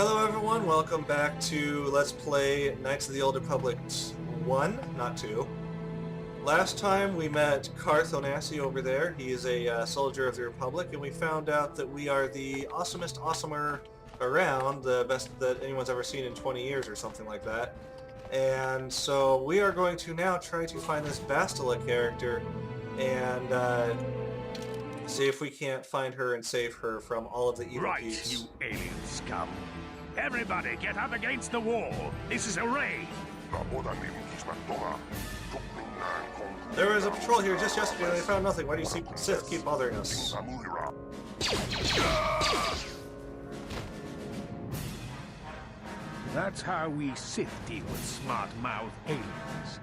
Hello everyone, welcome back to Let's Play Knights of the Old Republic 1, not 2. Last time we met Carthonasi over there. He is a soldier of the Republic, and we found out that we are the awesomest awesomer around, the best that anyone's ever seen in 20 years or something like that. And so we are going to now try to find this Bastila character and see if we can't find her and save her from all of the evil Right, peeps. you alien scum. Everybody get up against the wall. This is a raid. There was a patrol here just yesterday and they found nothing. Why do you Sith keep bothering us? That's how we Sith deal with smart-mouthed aliens.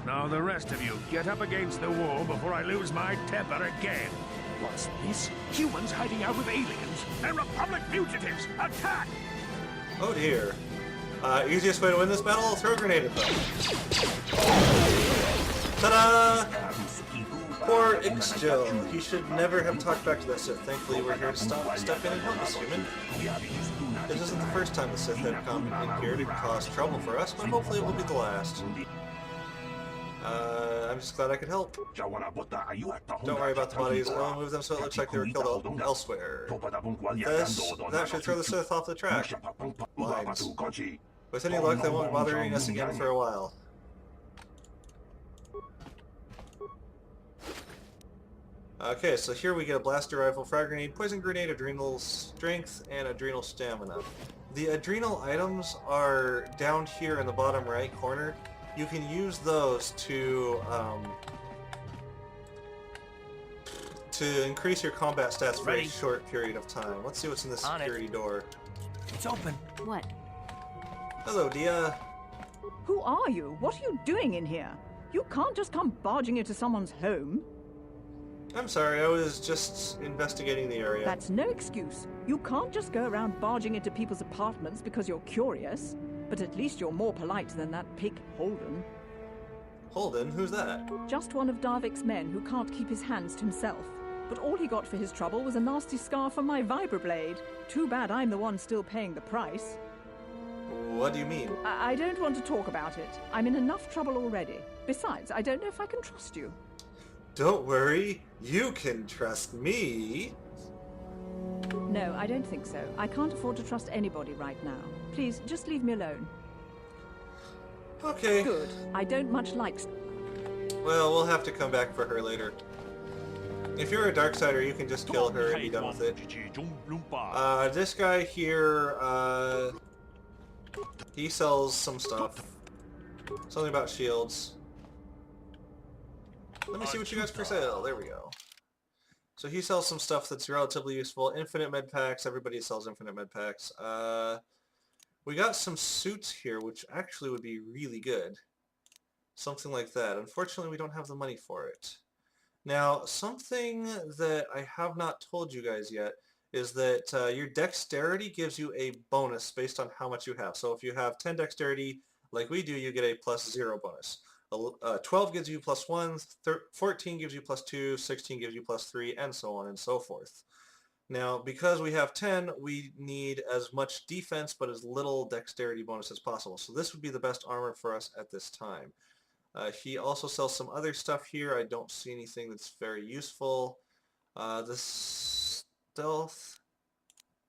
Now the rest of you, get up against the wall before I lose my temper again. What's this? Humans hiding out with aliens? They're Republic fugitives! Attack! Oh dear. Easiest way to win this battle? Throw a grenade at them. Ta-da! Poor Ixjo. He should never have talked back to that Sith. Thankfully we're here to step in and help this human. This isn't the first time the Sith have come in here to cause trouble for us, but hopefully it will be the last. I'm just glad I could help. Don't worry about the bodies. I'll move them so it looks like they were killed elsewhere. That should throw the Sith off the track. Lines. With any luck, they won't be bothering us again for a while. Okay, so here we get a blaster rifle, frag grenade, poison grenade, adrenal strength, and adrenal stamina. The adrenal items are down here in the bottom right corner. You can use those to increase your combat stats for a short period of time. Let's see what's in this security door. It's open. What? Hello, Dia. Who are you? What are you doing in here? You can't just come barging into someone's home. I'm sorry, I was just investigating the area. That's no excuse. You can't just go around barging into people's apartments because you're curious. But at least you're more polite than that pig Holden. Holden? Who's that? Just one of Darvik's men who can't keep his hands to himself. But all he got for his trouble was a nasty scar from my vibroblade. Too bad I'm the one still paying the price. What do you mean? I don't want to talk about it. I'm in enough trouble already. Besides, I don't know if I can trust you. Don't worry, you can trust me. No, I don't think so. I can't afford to trust anybody right now. Please, just leave me alone. Okay. Good. I don't much like... Well, we'll have to come back for her later. If you're a Darksider, you can just kill her and be done with it. This guy here, he sells some stuff. Something about shields. Let me see what you guys for sale. There we go. So he sells some stuff that's relatively useful. Infinite med packs. Everybody sells infinite med packs. We got some suits here, which actually would be really good. Something like that. Unfortunately, we don't have the money for it. Now, something that I have not told you guys yet is that your dexterity gives you a bonus based on how much you have. So if you have 10 dexterity, like we do, you get a +0 bonus. 12 gives you +1, 14 gives you +2, 16 gives you +3, and so on and so forth. Now, because we have 10, we need as much defense but as little dexterity bonus as possible. So this would be the best armor for us at this time. He also sells some other stuff here. I don't see anything that's very useful. The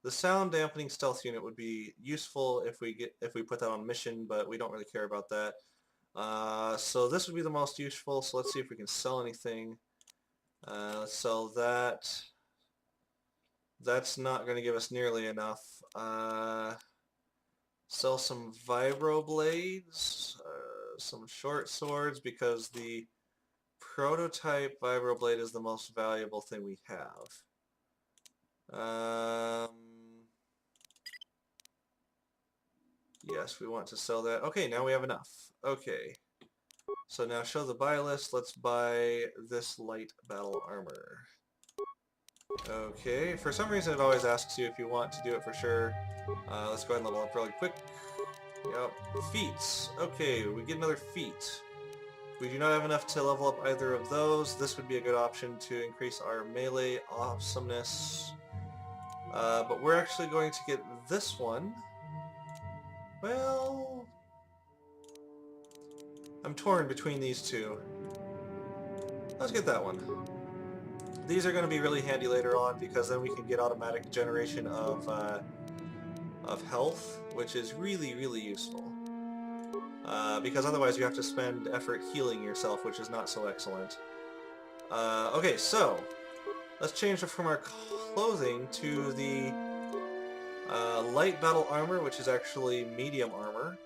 sound dampening stealth unit would be useful if we put that on mission, but we don't really care about that. So this would be the most useful, so let's see if we can sell anything. Let's sell that. That's not going to give us nearly enough. Sell some vibroblades, some short swords, because the prototype vibroblade is the most valuable thing we have. Yes, we want to sell that. Okay, now we have enough. Okay. So now show the buy list. Let's buy this light battle armor. Okay, for some reason it always asks you if you want to do it for sure. Let's go ahead and level up really quick. Yep. Feats. Okay, we get another feat. We do not have enough to level up either of those. This would be a good option to increase our melee awesomeness. But we're actually going to get this one. Well, I'm torn between these two. Let's get that one. These are going to be really handy later on because then we can get automatic generation of health, which is really, really useful. Because otherwise you have to spend effort healing yourself, which is not so excellent. Okay, so let's change it from our clothing to the light battle armor, which is actually medium armor.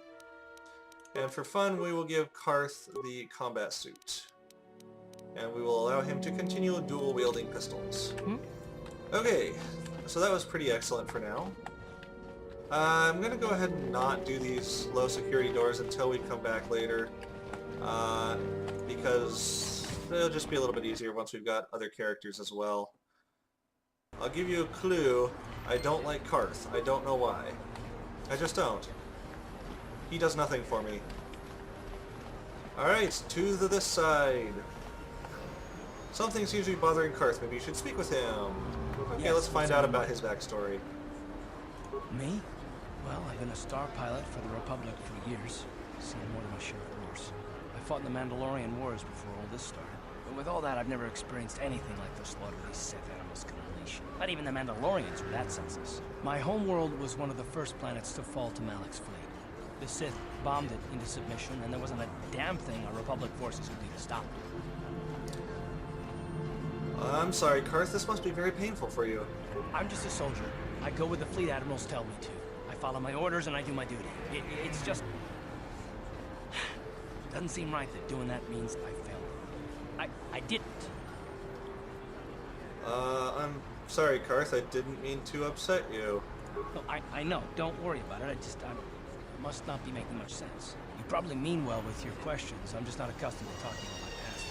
And for fun, we will give Karth the combat suit. And we will allow him to continue dual-wielding pistols. Okay, so that was pretty excellent for now. I'm going to go ahead and not do these low security doors until we come back later. Because they'll just be a little bit easier once we've got other characters as well. I'll give you a clue. I don't like Karth. I don't know why. I just don't. He does nothing for me. Alright, to this side. Something seems to be bothering Karth. Maybe you should speak with him. Okay, Yes, let's find out about his backstory. Me? Well, I've been a star pilot for the Republic for years. Seen more than my share of wars. I fought in the Mandalorian Wars before all this started. But with all that, I've never experienced anything like the slaughter these Sith animals can unleash. Not even the Mandalorians were that senseless. My home world was one of the first planets to fall to Malak's fleet. The Sith bombed it into submission, and there wasn't a damn thing our Republic forces could do to stop it. I'm sorry, Karth. This must be very painful for you. I'm just a soldier. I go where the fleet admirals tell me to. I follow my orders and I do my duty. It's just... doesn't seem right that doing that means I failed. I didn't. I'm sorry, Karth. I didn't mean to upset you. No, I know. Don't worry about it. It must not be making much sense. You probably mean well with your questions. I'm just not accustomed to talking about my past.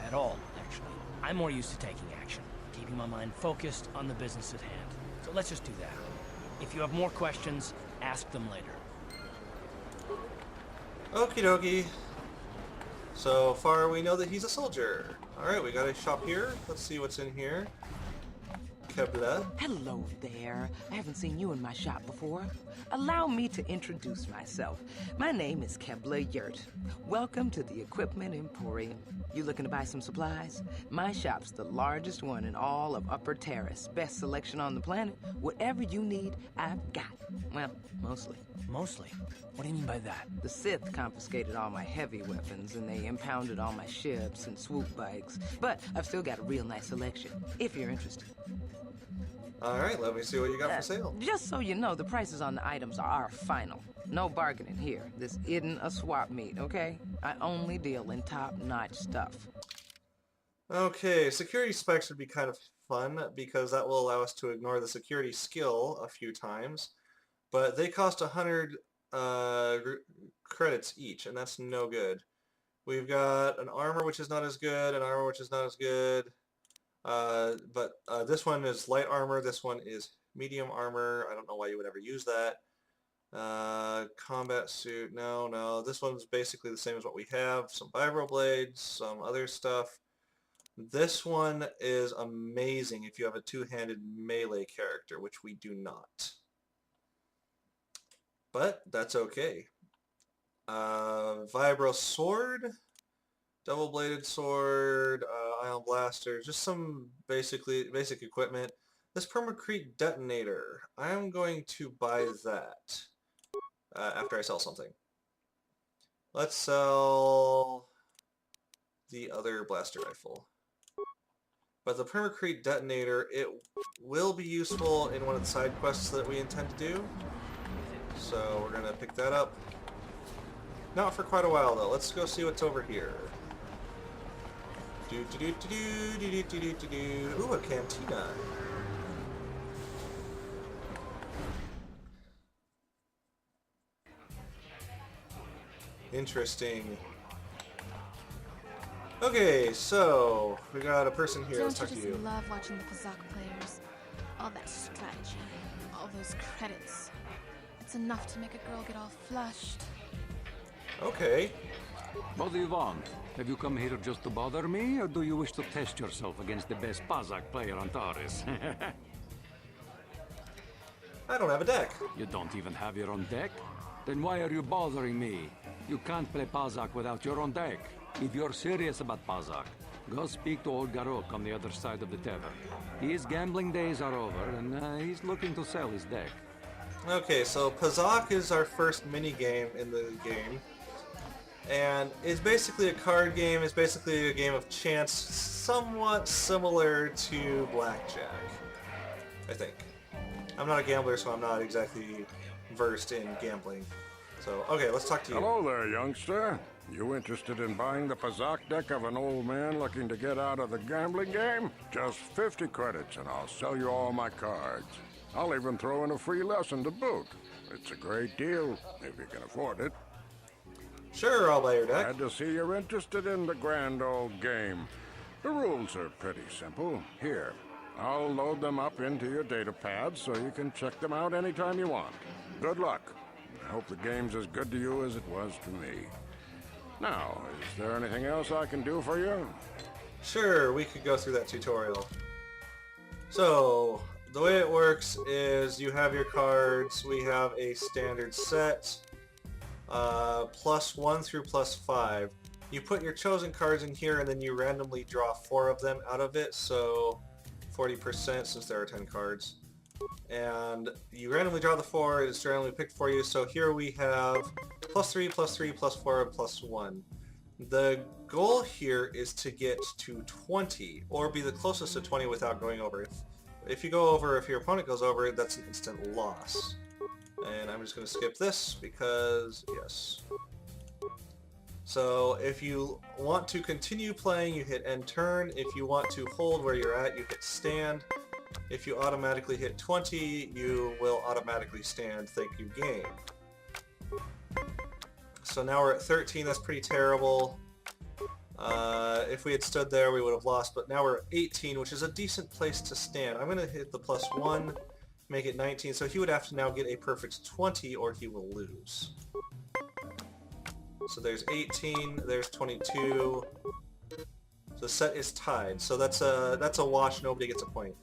At all, actually. I'm more used to taking action. Keeping my mind focused on the business at hand. So let's just do that. If you have more questions, ask them later. Okie dokie. So far we know that he's a soldier. Alright, we got a shop here. Let's see what's in here. Kebla. Hello there. I haven't seen you in my shop before. Allow me to introduce myself. My name is Kebla Yurt. Welcome to the Equipment Emporium. You looking to buy some supplies? My shop's the largest one in all of Upper Terrace. Best selection on the planet. Whatever you need, I've got. Well, mostly. Mostly? What do you mean by that? The Sith confiscated all my heavy weapons, and they impounded all my ships and swoop bikes. But I've still got a real nice selection, if you're interested. Alright, let me see what you got for sale. Just so you know, the prices on the items are final. No bargaining here. This isn't a swap meet, okay? I only deal in top-notch stuff. Okay, security specs would be kind of fun because that will allow us to ignore the security skill a few times. But they cost 100 credits each, and that's no good. We've got an armor which is not as good, an armor which is not as good. But this one is light armor, this one is medium armor. I don't know why you would ever use that. Combat suit, no. This one's basically the same as what we have. Some vibro blades, some other stuff. This one is amazing if you have a two-handed melee character, which we do not. But that's okay. Vibro sword, double-bladed sword, ion blaster, just some basic equipment. This permacrete detonator, I'm going to buy that after I sell something. Let's sell the other blaster rifle. But the permacrete detonator, it will be useful in one of the side quests that we intend to do. So we're going to pick that up. Not for quite a while though. Let's go see what's over here. Ooh, a cantina. Interesting. Okay, so we got a person here. Let's talk Don't to you you. just love watching the Kazakh players? All that strategy, all those credits. It's enough to make a girl get all flushed. Okay. What do you want? Have you come here just to bother me, or do you wish to test yourself against the best Kazakh player on Taurus? I don't have a deck. You don't even have your own deck? Then why are you bothering me? You can't play Pazak without your own deck. If you're serious about Pazak, go speak to old Garok on the other side of the tavern. His gambling days are over, and he's looking to sell his deck. Okay, so Pazak is our first mini-game in the game. And it's basically a card game. It's basically a game of chance, somewhat similar to Blackjack, I think. I'm not a gambler, so I'm not exactly versed in gambling. So, okay, let's talk to you. Hello there, youngster. You interested in buying the Pazak deck of an old man looking to get out of the gambling game? Just 50 credits and I'll sell you all my cards. I'll even throw in a free lesson to boot. It's a great deal, if you can afford it. Sure, I'll buy your deck. Glad to see you're interested in the grand old game. The rules are pretty simple. Here, I'll load them up into your data pad so you can check them out anytime you want. Good luck. I hope the game's as good to you as it was to me. Now, is there anything else I can do for you? Sure, we could go through that tutorial. So, the way it works is you have your cards. We have a standard set, +1 through +5. You put your chosen cards in here and then you randomly draw 4 of them out of it, so 40% since there are 10 cards. And you randomly draw the 4, it's randomly picked for you, so here we have +3, +3, +4, and +1. The goal here is to get to 20, or be the closest to 20 without going over. If you go over, if your opponent goes over, that's an instant loss. And I'm just going to skip this because, yes. So if you want to continue playing, you hit end turn. If you want to hold where you're at, you hit stand. If you automatically hit 20, you will automatically stand. Thank you, game. So now we're at 13. That's pretty terrible. If we had stood there, we would have lost, but now we're at 18, which is a decent place to stand. I'm going to hit the +1, make it 19, so he would have to now get a perfect 20 or he will lose. So there's 18, there's 22. The set is tied, so that's a wash, nobody gets a point.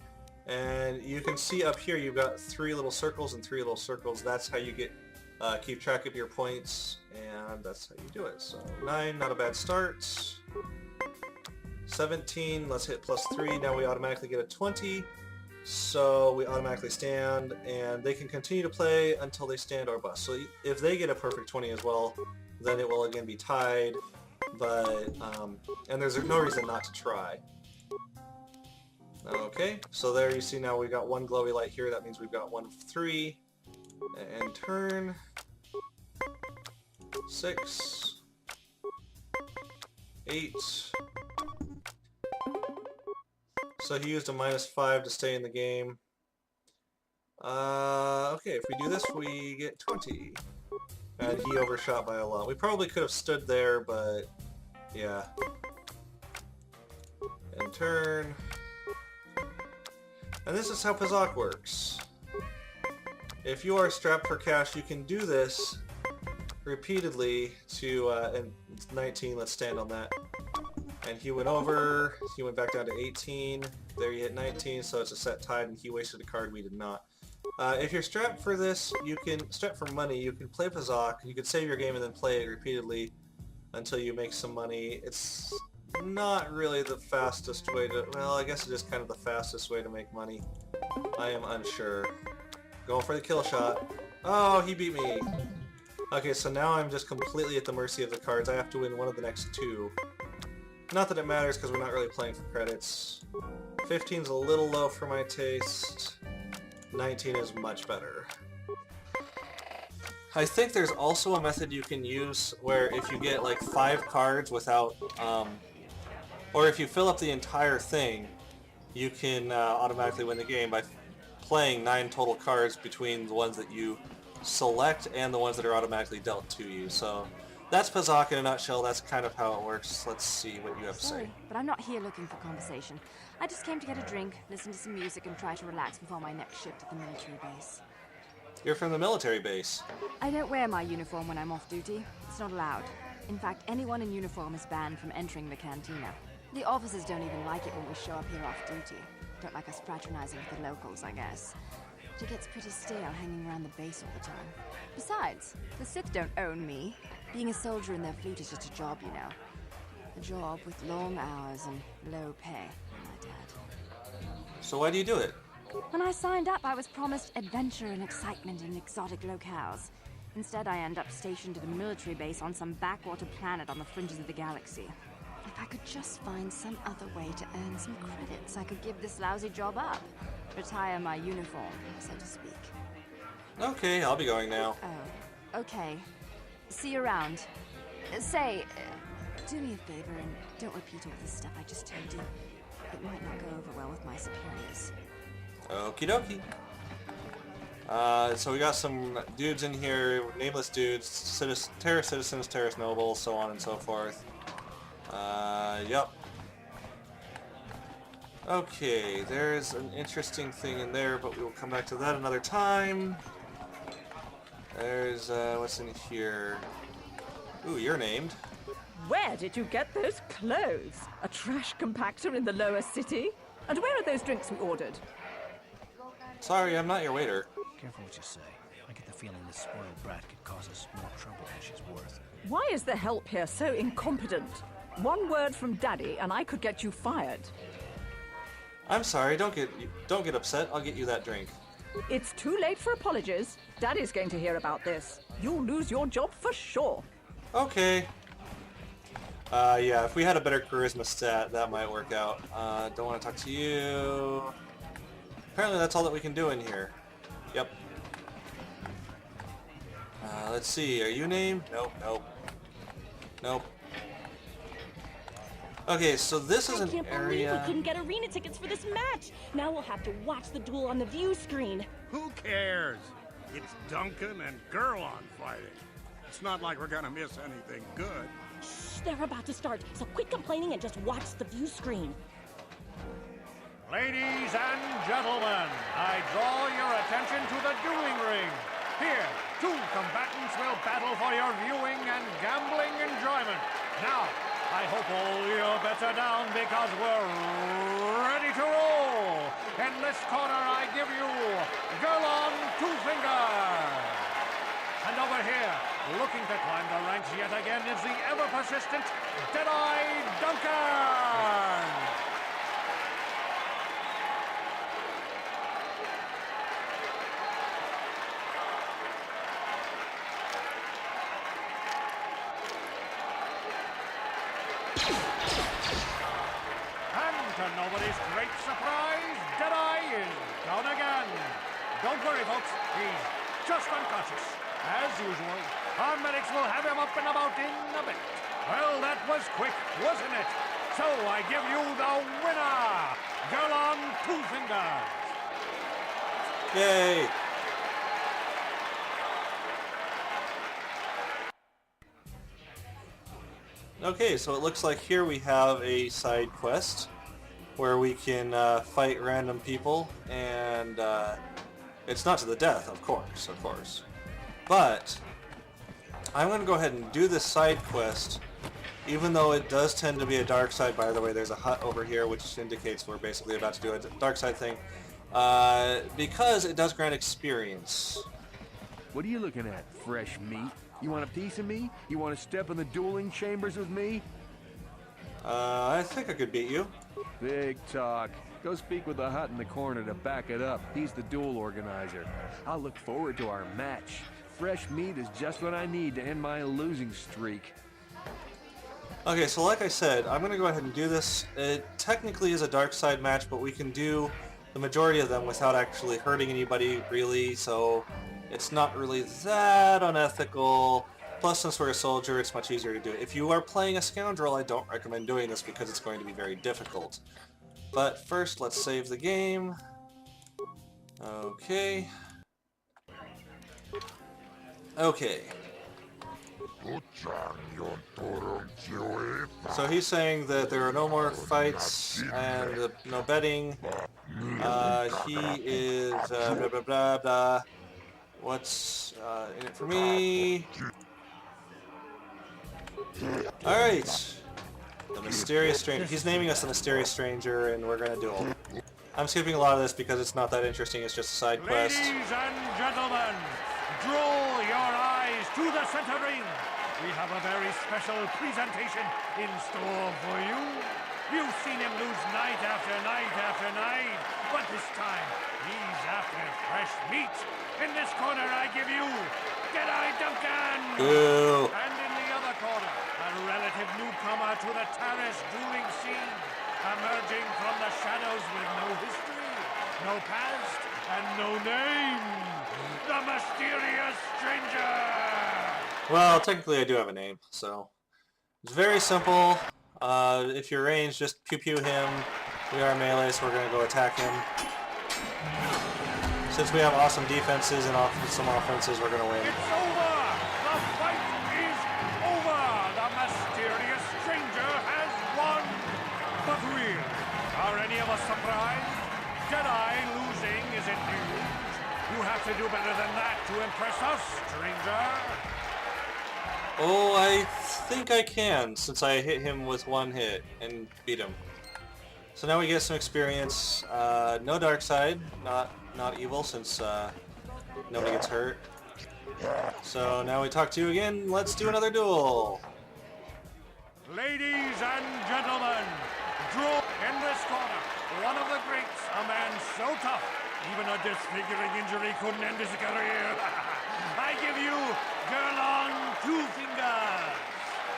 And you can see up here you've got 3 little circles and 3 little circles. That's how you get keep track of your points, and that's how you do it. So 9, not a bad start. 17, let's hit +3. Now we automatically get a 20. So we automatically stand, and they can continue to play until they stand or bust. So if they get a perfect 20 as well, then it will again be tied. But and there's no reason not to try. Okay, so there you see now we've got 1 glowy light here. That means we've got 1 of 3. And turn. 6. 8. So he used a -5 to stay in the game. Okay, if we do this, we get 20. And he overshot by a lot. We probably could have stood there, but yeah. And turn. And this is how Pazak works. If you are strapped for cash, you can do this repeatedly to, and it's 19, let's stand on that. And he went over, he went back down to 18, there you hit 19, so it's a set tied, and he wasted a card, we did not. If you're strapped for this, you can, strapped for money, you can play Pazak, you could save your game and then play it repeatedly until you make some money. It's not really the fastest way to, well, I guess it is kind of the fastest way to make money. I am unsure. Going for the kill shot. Oh, he beat me. Okay, so now I'm just completely at the mercy of the cards. I have to win one of the next 2. Not that it matters because we're not really playing for credits. 15's a little low for my taste. 19 is much better. I think there's also a method you can use where if you get like 5 cards without, or if you fill up the entire thing, you can automatically win the game by playing 9 total cards between the ones that you select and the ones that are automatically dealt to you. So that's Pazak in a nutshell. That's kind of how it works. Let's see what you have to say. But I'm not here looking for conversation. I just came to get a drink, listen to some music, and try to relax before my next shift at the military base. You're from the military base. I don't wear my uniform when I'm off duty. It's not allowed. In fact, anyone in uniform is banned from entering the cantina. The officers don't even like it when we show up here off duty. Don't like us fraternizing with the locals, I guess. It gets pretty stale hanging around the base all the time. Besides, the Sith don't own me. Being a soldier in their fleet is just a job, you know. A job with long hours and low pay, my dad. So why do you do it? When I signed up, I was promised adventure and excitement in exotic locales. Instead, I end up stationed at a military base on some backwater planet on the fringes of the galaxy. If I could just find some other way to earn some credits, I could give this lousy job up. Retire my uniform, so to speak. Okay, I'll be going now. Oh, okay. See you around. Say, do me a favor and don't repeat all this stuff I just told you. It might not go over well with my superiors. Okie dokie. So we got some dudes in here, nameless dudes, terrorist citizens, terrorist nobles, so on and so forth. Yup. Okay, there's an interesting thing in there, but we will come back to that another time. There's, what's in here? Ooh, you're named. Where did you get those clothes? A trash compactor in the lower city? And where are those drinks we ordered? Sorry, I'm not your waiter. Careful what you say. I get the feeling this spoiled brat could cause us more trouble than she's worth. Why is the help here so incompetent? One word from Daddy and I could get you fired. I'm sorry, don't get upset. I'll get you that drink. It's too late for apologies. Daddy's going to hear about this. You'll lose your job for sure. Okay. Yeah, if we had a better charisma stat, that might work out. Don't want to talk to you. Apparently that's all that we can do in here. Yep. Let's see, are you named? Nope, nope. Nope. Okay, so this is an area... I can't believe we couldn't get arena tickets for this match. Now we'll have to watch the duel on the view screen. Who cares? It's Duncan and Gurlon fighting. It's not like we're gonna miss anything good. Shh, they're about to start, so quit complaining and just watch the view screen. Ladies and gentlemen, I draw your attention to the dueling ring. Here, two combatants will battle for your viewing and gambling enjoyment. Now, I hope all your bets are down because we're ready to roll. In this corner, I give you Gurlon Two Fingers. And over here, looking to climb the ranks yet again, is the ever-persistent Deadeye Duncan. To nobody's great surprise, Deadeye is down again. Don't worry, folks. He's just unconscious. As usual, our medics will have him up and about in a bit. Well, that was quick, wasn't it? So I give you the winner, Gurlon Two Fingers. Yay! Okay, so it looks like here we have a side quest where we can fight random people, and it's not to the death, of course. But I'm going to go ahead and do this side quest, even though it does tend to be a dark side. By the way, there's a hut over here, which indicates we're basically about to do a dark side thing, because it does grant experience. What are you looking at, fresh meat? You want a piece of me? You want to step in the dueling chambers with me? I think I could beat you. Big talk. Go speak with the hut in the corner to back it up. He's the duel organizer. I'll look forward to our match. Fresh meat is just what I need to end my losing streak. Okay, so like I said, I'm going to go ahead and do this. It technically is a dark side match, but we can do the majority of them without actually hurting anybody, really, so it's not really that unethical. Plus, since we're a soldier, it's much easier to do it. If you are playing a scoundrel, I don't recommend doing this because it's going to be very difficult. But first, let's save the game. Okay. Okay. So he's saying that there are no more fights and no betting. He is blah blah blah blah. What's in it for me? Alright. The mysterious stranger. He's naming us the mysterious stranger, and we're gonna duel. I'm skipping a lot of this because it's not that interesting. It's just a side quest. Ladies and gentlemen, draw your eyes to the center ring. We have a very special presentation in store for you. You've seen him lose night after night after night, but this time he's after fresh meat. In this corner, I give you Deadeye Duncan. Boo. And in the other corner, a relative newcomer to the terrace dueling scene, emerging from the shadows with no history, no past, and no name. The mysterious stranger. Well, technically I do have a name, so it's very simple. If you're ranged, just pew-pew him. We are melee, so we're going to go attack him. Since we have awesome defenses and some offenses, we're going to win. It's over! The fight is over! The mysterious stranger has won! But really, are any of us surprised? Deadeye losing isn't news. You have to do better than that to impress us, stranger. Oh, I think I can, since I hit him with one hit and beat him. So now we get some experience. No dark side, not evil, since nobody gets hurt. So now we talk to you again. Let's do another duel. Ladies and gentlemen, draw in this corner. One of the greats, a man so tough, even a disfiguring injury couldn't end his career. I give you Gerlong Two Fingers.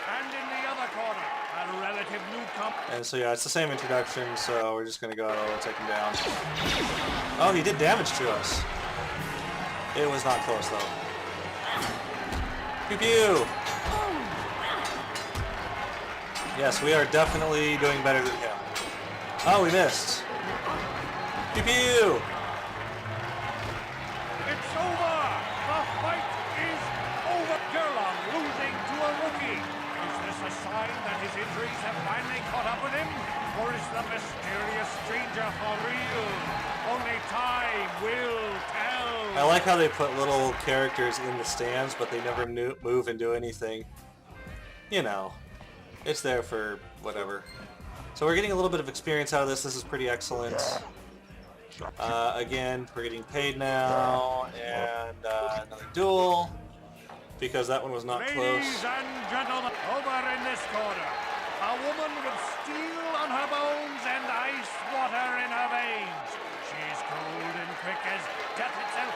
And in the other corner, a relative newcomer. And so yeah, it's the same introduction, so we're just gonna go take him down. Oh, he did damage to us. It was not close though. Pew pew! Yes, we are definitely doing better than him. Oh, we missed. Pew pew! It's over! The fight is over! Gerlong losing to a rookie. Is this a sign that his injuries have finally caught up with him? Or is the mysterious stranger for real? Only time will tell. I like how they put little characters in the stands, but they never move and do anything. You know, it's there for whatever. So we're getting a little bit of experience out of this. This is pretty excellent. Again, we're getting paid now, and another duel, because that one was not close. Ladies and gentlemen, over in this corner, a woman with steel on her bones and ice water in her veins. She's cold and quick as death itself.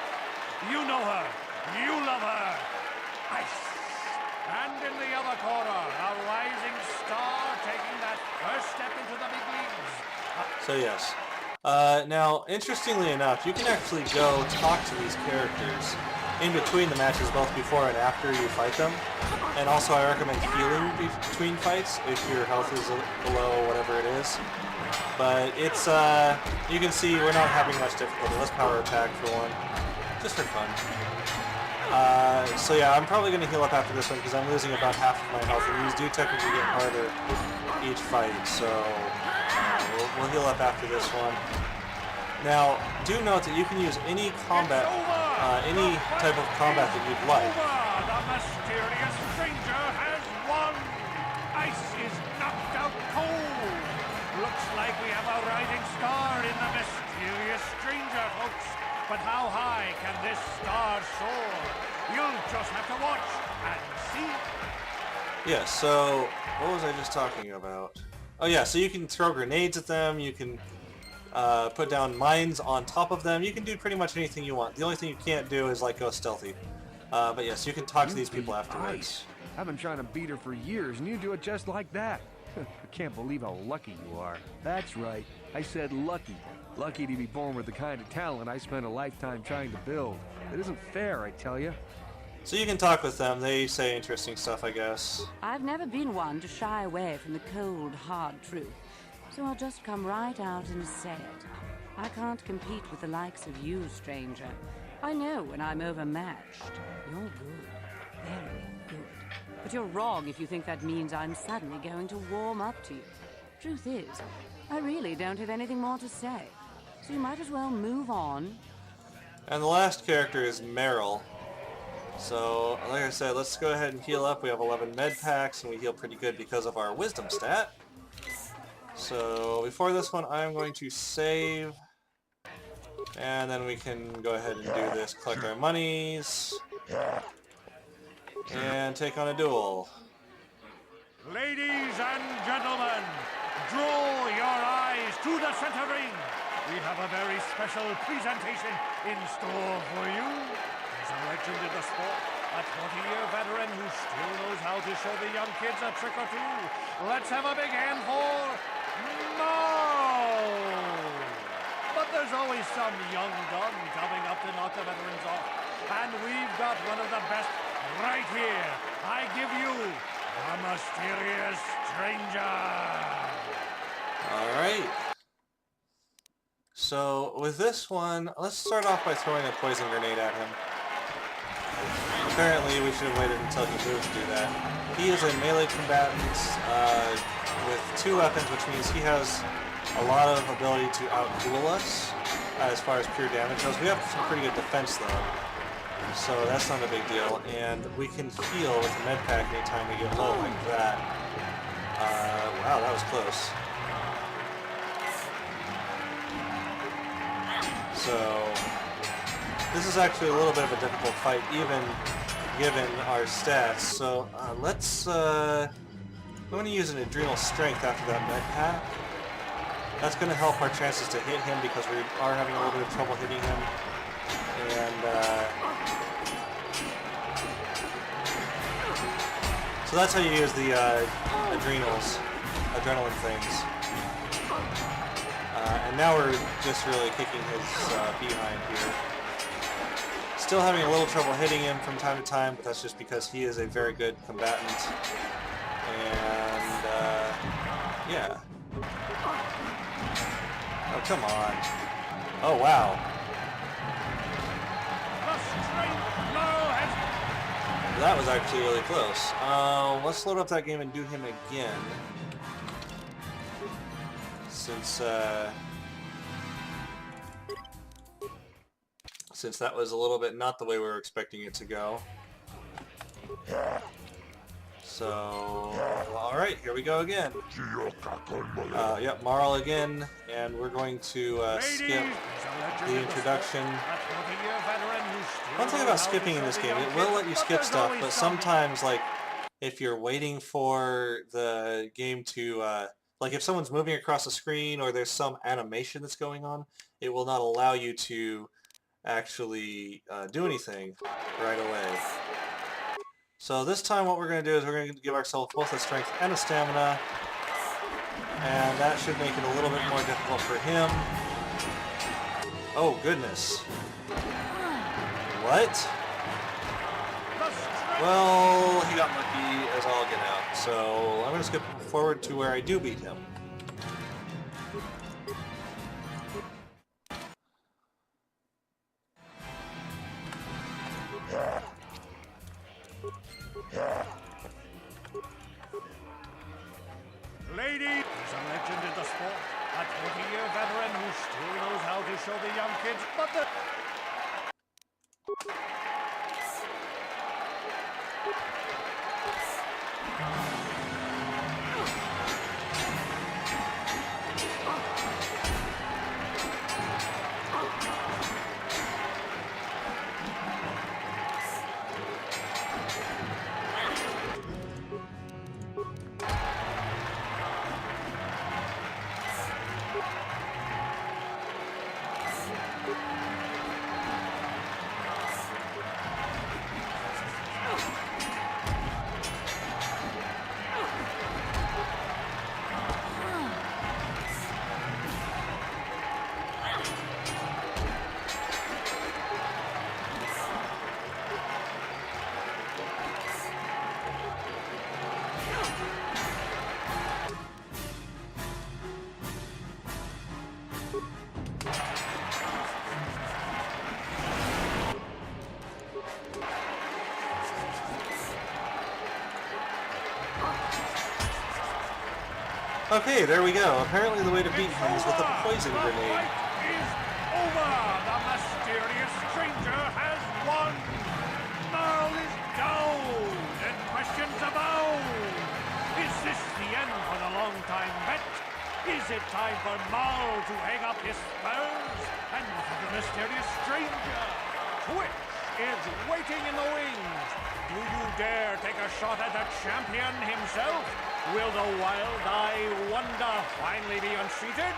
You know her. You love her. Ice. And in the other corner, a rising star taking that first step into the big leagues. So yes. Now, interestingly enough, you can actually go talk to these characters in between the matches, both before and after you fight them. And also I recommend healing between fights if your health is below whatever it is. But it's, you can see we're not having much difficulty. Let's power attack for one, just for fun. So yeah, I'm probably going to heal up after this one because I'm losing about half of my health, and these do technically get harder each fight, so we'll heal up after this one. Now, do note that you can use any combat, any type of combat that you'd like. The mysterious stranger has won. Ice is knocked out cold. Looks like we have a rising star in the mysterious stranger, folks. But how high can this star soar? You'll just have to watch and see. Yeah, so what was I just talking about? Oh yeah, so you can throw grenades at them, you can put down mines on top of them, you can do pretty much anything you want. The only thing you can't do is like go stealthy. But yes, you can talk to these people afterwards. I've been trying to beat her for years, and you do it just like that. I can't believe how lucky you are. That's right, I said lucky. Lucky to be born with the kind of talent I spent a lifetime trying to build. It isn't fair, I tell you. So you can talk with them, they say interesting stuff, I guess. I've never been one to shy away from the cold, hard truth, so I'll just come right out and say it. I can't compete with the likes of you, stranger. I know when I'm overmatched. You're good, very good. But you're wrong if you think that means I'm suddenly going to warm up to you. Truth is, I really don't have anything more to say, so you might as well move on. And the last character is Meryl. So, like I said, let's go ahead and heal up. We have 11 med packs, and we heal pretty good because of our wisdom stat. So, before this one, I'm going to save And then we can go ahead and do this, collect our monies, and take on a duel. Ladies and gentlemen, draw your eyes to the center ring. We have a very special presentation in store for you. He's a legend in the sport, a 20-year veteran who still knows how to show the young kids a trick or two. Let's have a big hand for Mo! But there's always some young gun coming up to knock the veterans off. And we've got one of the best right here. I give you the mysterious stranger. All right. So with this one, let's start off by throwing a poison grenade at him. Apparently we should have waited until he moved to do that. He is a melee combatant with 2 weapons, which means he has a lot of ability to out-duel us as far as pure damage goes. We have some pretty good defense though, so that's not a big deal. And we can heal with the med pack anytime we get low like that. Wow, that was close. So this is actually a little bit of a difficult fight, even given our stats. So let's. I'm going to use an adrenal strength after that med pack. That's going to help our chances to hit him because we are having a little bit of trouble hitting him. And so that's how you use the adrenaline things. And now we're just really kicking his behind here. Still having a little trouble hitting him from time to time, but that's just because he is a very good combatant. And yeah. Oh, come on. Oh, wow. That was actually really close. Let's load up that game and do him again. Since that was a little bit not the way we were expecting it to go. So, alright, here we go again. Yep, Marl again, and we're going to skip the introduction. One thing about skipping in this game, it will let you skip stuff, but sometimes, like, if you're waiting for the game to, like if someone's moving across the screen or there's some animation that's going on, it will not allow you to actually do anything right away. So this time what we're going to do is we're going to give ourselves both a strength and a stamina, and that should make it a little bit more difficult for him. Oh goodness. What? Well, he got lucky as all get out, so I'm going to skip forward to where I do beat him. Lady is a legend in the sport, a 20-year veteran who still knows how to show the young kids, but the... Okay, there we go. Apparently the way to beat him is with a poison grenade. Over! The mysterious stranger has won! Marl is down, and questions abound! Is this the end for the long-time bet? Is it time for Marl to hang up his spurs? And what of the mysterious stranger. Twitch is waiting in the wings. Do you dare take a shot at the champion himself? Will the wild-eye wonder finally be unseated?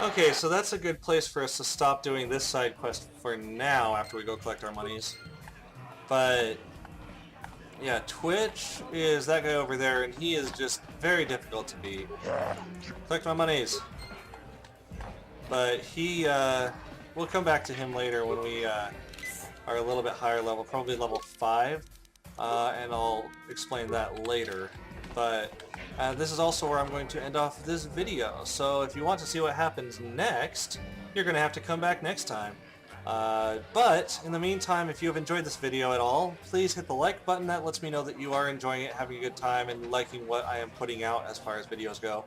Okay, so that's a good place for us to stop doing this side quest for now after we go collect our monies. But yeah, Twitch is that guy over there, and he is just very difficult to beat. Collect my monies. But he, we'll come back to him later when we are a little bit higher level, probably level 5, and I'll explain that later. But this is also where I'm going to end off this video. So if you want to see what happens next, you're going to have to come back next time. But in the meantime, if you have enjoyed this video at all, please hit the like button. That lets me know that you are enjoying it, having a good time, and liking what I am putting out as far as videos go.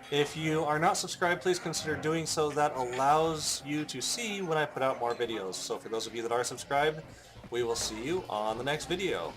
If you are not subscribed, please consider doing so. That allows you to see when I put out more videos. So for those of you that are subscribed, we will see you on the next video.